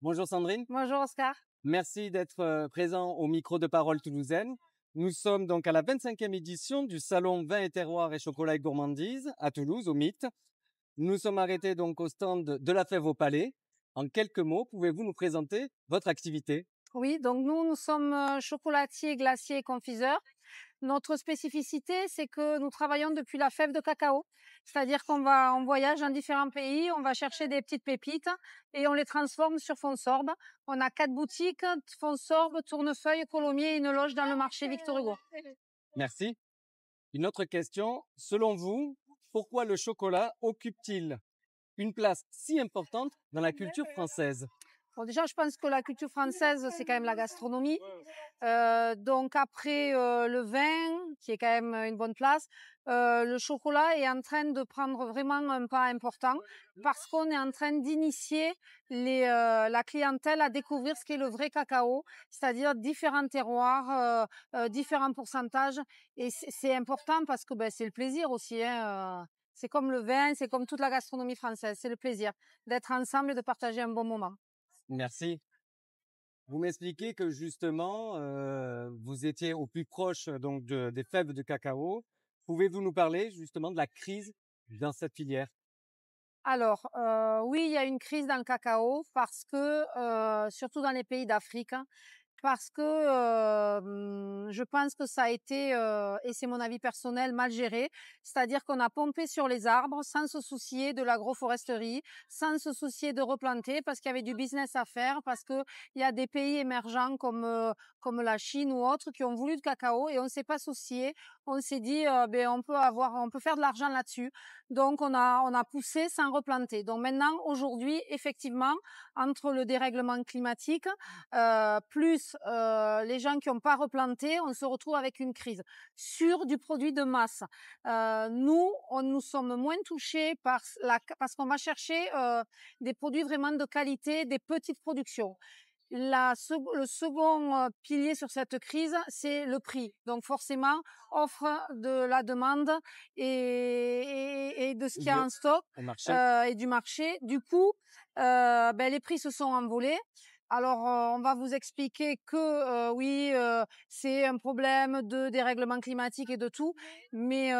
Bonjour Sandrine, Bonjour Oscar. merci d'être présent au micro de Parole toulousaine. Nous sommes donc à la 25e édition du salon Vin et Terroir et Chocolat et Gourmandise à Toulouse, au Mythe. Nous sommes arrêtés donc au stand de la Fève au Palais. En quelques mots, pouvez-vous nous présenter votre activité? Oui, donc nous sommes chocolatiers, glaciers et confiseurs. Notre spécificité, c'est que nous travaillons depuis la fève de cacao. C'est-à-dire on voyage dans différents pays, on va chercher des petites pépites et on les transforme sur Fonsorbe. On a 4 boutiques, Fonsorbe, Tournefeuille, Colomiers et une loge dans le marché Victor Hugo. Merci. Une autre question. Selon vous, pourquoi le chocolat occupe-t-il une place si importante dans la culture française? Bon, déjà, je pense que la culture française, c'est quand même la gastronomie. Donc après le vin, qui est quand même une bonne place, le chocolat est en train de prendre vraiment un pas important parce qu'on est en train d'initier la clientèle à découvrir ce qu'est le vrai cacao, c'est-à-dire différents terroirs, différents pourcentages. Et c'est important parce que c'est le plaisir aussi, hein. C'est comme le vin, c'est comme toute la gastronomie française, c'est le plaisir d'être ensemble et de partager un bon moment. Merci. Vous m'expliquez que justement, vous étiez au plus proche donc des fèves de cacao. Pouvez-vous nous parler justement de la crise dans cette filière? Alors, oui, il y a une crise dans le cacao parce que, surtout dans les pays d'Afrique, hein, parce que je pense que ça a été, et c'est mon avis personnel, mal géré. C'est-à-dire qu'on a pompé sur les arbres sans se soucier de l'agroforesterie, sans se soucier de replanter parce qu'il y avait du business à faire, parce que il y a des pays émergents comme la Chine ou autres qui ont voulu du cacao et on s'est pas soucié. On s'est dit, on peut faire de l'argent là-dessus. Donc on a poussé sans replanter. Donc maintenant, aujourd'hui, effectivement, entre le dérèglement climatique, plus les gens qui n'ont pas replanté, on se retrouve avec une crise sur du produit de masse. Nous sommes moins touchés parce qu'on va chercher des produits vraiment de qualité, des petites productions. Le second pilier sur cette crise, c'est le prix. Donc forcément, offre de la demande et de ce qu'il y a en stock et du marché. Du coup, les prix se sont envolés. Alors, on va vous expliquer que oui, c'est un problème de dérèglement climatique et de tout, mais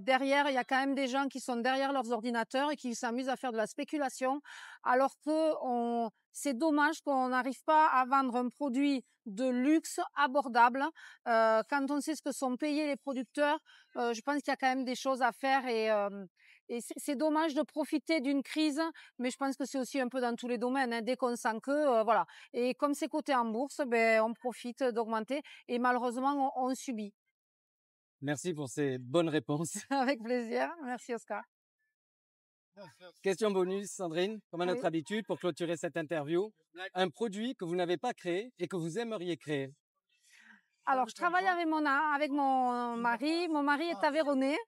derrière, il y a quand même des gens qui sont derrière leurs ordinateurs et qui s'amusent à faire de la spéculation, alors que c'est dommage qu'on n'arrive pas à vendre un produit de luxe abordable. Quand on sait ce que sont payés les producteurs, je pense qu'il y a quand même des choses à faire et c'est dommage de profiter d'une crise, mais je pense que c'est aussi un peu dans tous les domaines, hein, dès qu'on sent que, voilà. Et comme c'est coté en bourse, on profite d'augmenter et malheureusement, on subit. Merci pour ces bonnes réponses. Avec plaisir. Merci Oscar. Question bonus, Sandrine, comme à notre habitude, pour clôturer cette interview. Un produit que vous n'avez pas créé et que vous aimeriez créer? Alors, je travaille avec mon mari. Mon mari est aveyronnais,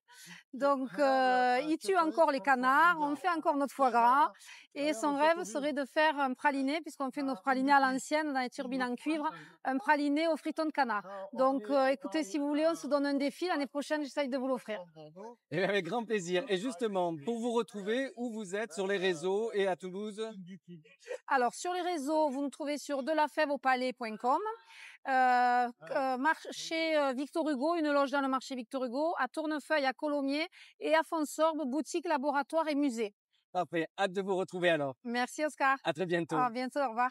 donc il tue encore les canards, on fait encore notre foie gras, et son rêve serait de faire un praliné, puisqu'on fait nos pralinés à l'ancienne dans les turbines en cuivre, un praliné au friton de canard. Donc, écoutez, si vous voulez, on se donne un défi. L'année prochaine, j'essaye de vous l'offrir. Et avec grand plaisir. Et justement, pour vous retrouver, où vous êtes sur les réseaux et à Toulouse? Alors, sur les réseaux, vous nous trouvez sur delafèveaupalais.com. Marché Victor Hugo, une loge dans le marché Victor Hugo, à Tournefeuille, à Colomiers et à Fonsorbe, boutique, laboratoire et musée. Parfait. Hâte de vous retrouver alors. Merci Oscar. À très bientôt. À bientôt, au revoir.